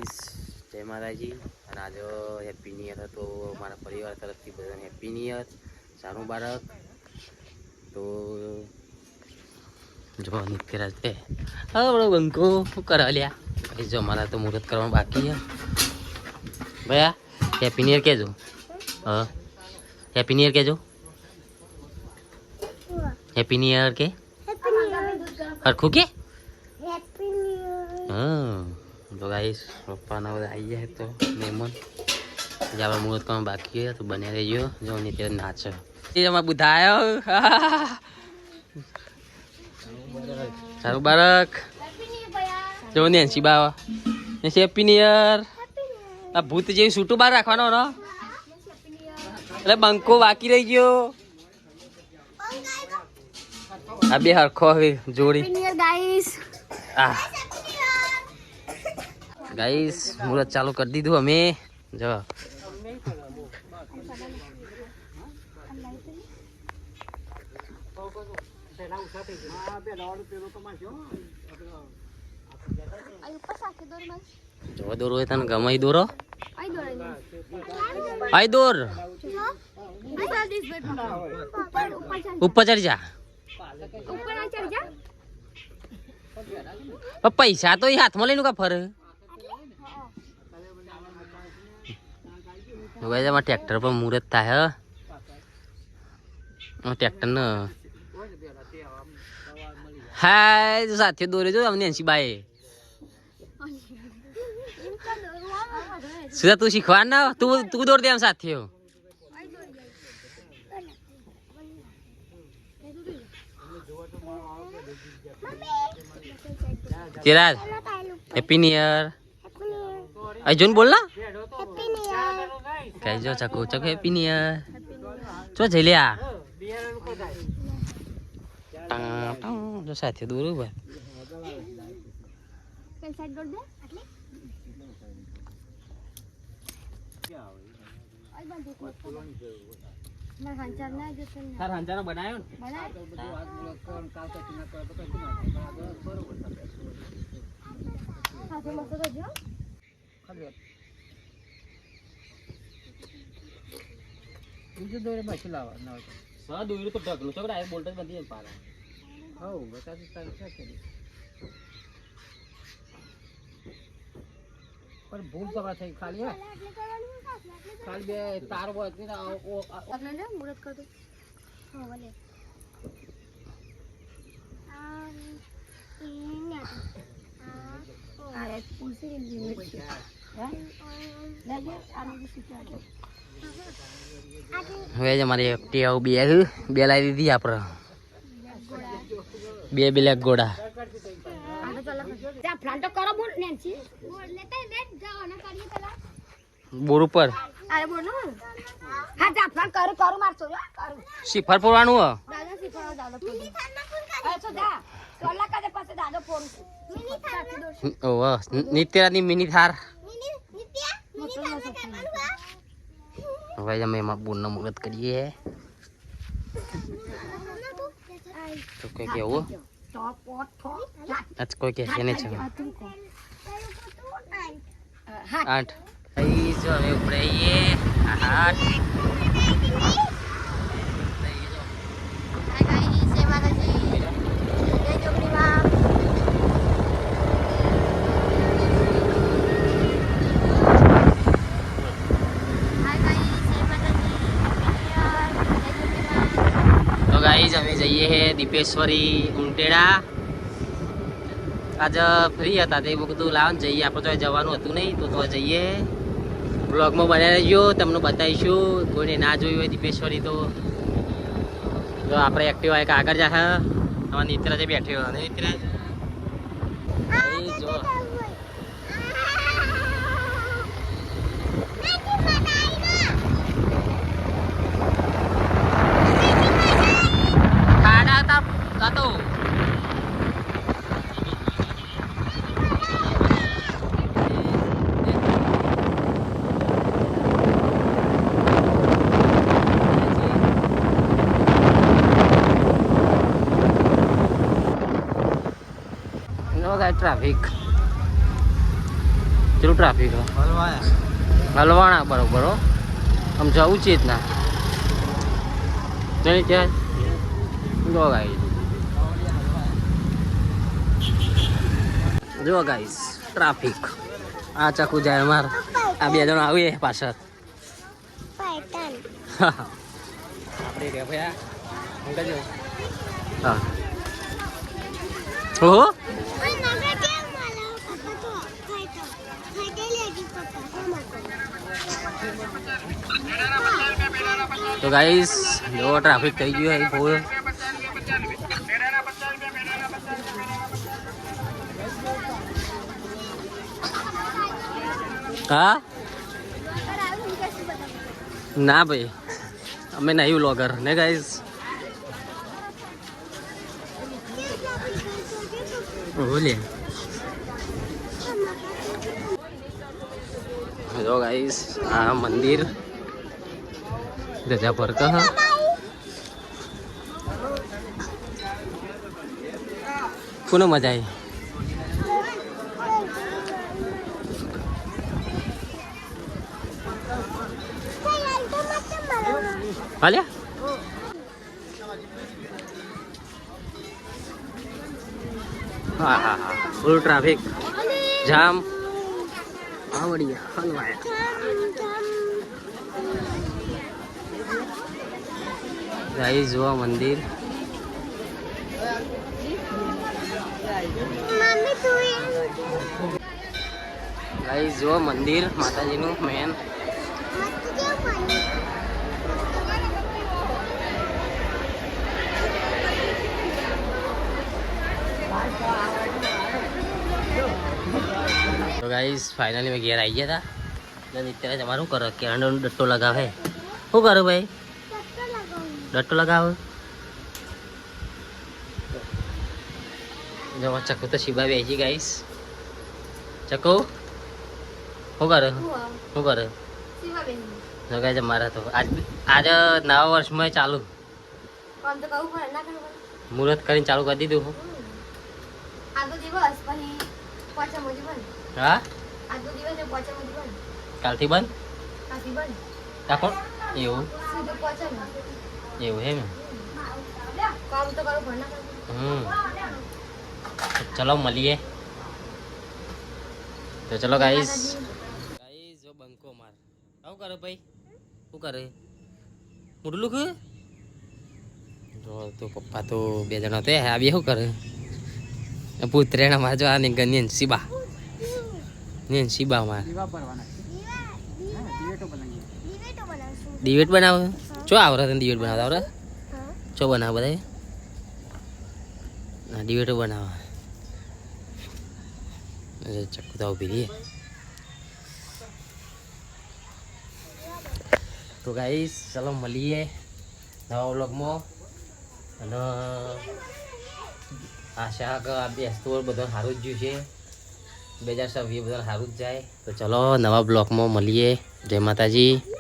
Guys જય માતાજી અને આજે હેપી ન્યુ યર હતો મારા પરિવાર તરફથી બધાને હેપી ન્યુ યર સારું બાળક તો જો નિત્યરાજ તે હા બડો બંકો શું કરવા લ્યા ગાઈસ જો મારા તો મુહૂર્ત કરવાનું બાકી છે ભયા હેપી ન્યુ યર કહેજો હા હેપી ન્યુ યર કહેજો હેપી ન્યુ યર કે હરખું કે हाँ तो गाइस पप्पा ना आई है तो मेहमान जब मुहूर्त का बाकी है तो बने रहियो जो नीचे नाच ये मैं बुधायो सारू बारक जो नेंसी बावा नेंसी हैप्पी न्यू ईयर आ भूत जेवी सूटू बार રાખવાનો નો એટલે બંકો બાકી રહી ગયો આ બે હરખો હવે જોડી happy new year guys guys मुहूर्त चालू कर दी हमें जो जो दोरो है तन गमाई दोरो आई दोर ऊपर चढ़ जा पैसा तो हाथ में लेनु का फर ट्रेक्टर पर मुहूर्त था है ट्रेक्टर न हाय जो साथियों दोरे जो हमने अंशी बाए सुधा तू सिखवा ना तू तू दौड़ दे हम साथियों Chiraj happy new year Arjun बोलना कह जो चको चको हैप्पी न्यू ईयर चो झेलिया जो साथी दूर भाई सर हंचाना बनायो બીજું દોરે બાકી લાવો ના હા દોરે તો ઢગલો છે આ બોલ્ટ બંધી પારા હો બતા તારે શું કરી પણ ભૂલ તો થઈ ખાલી હે ખાલી બે તાર હોય કે ઓ આપણે લે મુરત કર દો હા ભલે આ પૂછી લીધી હે લાગે આને શીખવા હવે અમારી ટેવ બે લાવી દીધી આપણે બે બ્લેક ઘોડા બોર ઉપર શિફર ફોડવાનું નિત્યરાજની મિની થાર भाई हमें बोलना मुहूर्त करिए तो क्या वो आज कोई क्या नहीं चाहिए 8 जो हमें ऊपर ये 8 અમે જઈએ હે દીપેશ્વરી ઉંટેડા આજે ફ્રી હતા તે બધું લાવવાનું જઈએ આપણે તો જવાનું હતું નહીં તો જઈએ બ્લોગમાં બનાવી રહેજો તમને બતાવીશું કોઈને ના જોયું હોય દીપેશ્વરી તો આપણે એક્ટિવ એક આગળ જા અમારા નિત્યરાજે બેઠ્યો અને નિત્યરાજ જો Satu. No guys traffic. ચેટલું ટ્રાફિક હલવાણા બરોબર હો આમ જવું છે જ ના જઈ ત્યાં જો ગાઈસ જો ગાઈસ ટ્રાફિક આ ચાકુ જાય અમાર આ બે જણ આવીએ પાછળ આપણે રે ભયા અંકલ હા ઓહો તો ગાઈસ જો ટ્રાફિક થઈ ગયું હે ફૂલ હા ના ભાઈ અમે નહીં વ્લોગર ને ગાઈસ બોલે જો ગાઈસ આ મંદિર ધજા પર કહા કોને મજા આવી હાલ્યા હા હા હા ફૂલ ટ્રાફિક જામ આવડિયા હલવાયા ગાઈસ જો મંદિર ગાઈસ જો મંદિર માતાજીનું મેન તો ગાઈસ ફાઇનલી મેં ઘેર આવી ગયા હતા અત્યારે તમારું શું કરો કેરંડો ડટ્ટો લગાવે શું કરો ભાઈ ડટ્ટો લગાવો જો ચક્કુ તો શિબા બેસી ગાઈસ ચક્કુ શું કરે શું કરે જો ગાઈસ મારા તો આજે નવા વર્ષમાં ચાલુ મુહૂર્ત કરીને ચાલુ કરી દીધું હા કાલથી બંધ રાખો એવું એવું હે ચલો મળીએ તો ચલો ગાઈસ ગાઈસ જો બંકો માર આવું કરે ભાઈ શું કરે મોટલું કે જો તો પપ્પા તો બે જણા તો આ બે શું કરે પુત્રેણા માં જો આ ને ગનિયન શિબા ને શિબા માં દિવેટ બનાવે ચો આવરે તને દિવેટ બનાવતા આવરે ચો બનાવ બધા ના દિવેટો બનાવે ચક્કુ તો ઉભી રહીએ તો ગાઈસ ચલો મળીએ નવા વ્લોગમાં અને આશા કે આ બેસતું બધા સારું જ ગયું છે 2020 બધા સારું જ જાય તો ચલો નવા બ્લોગમાં મળીએ જય માતાજી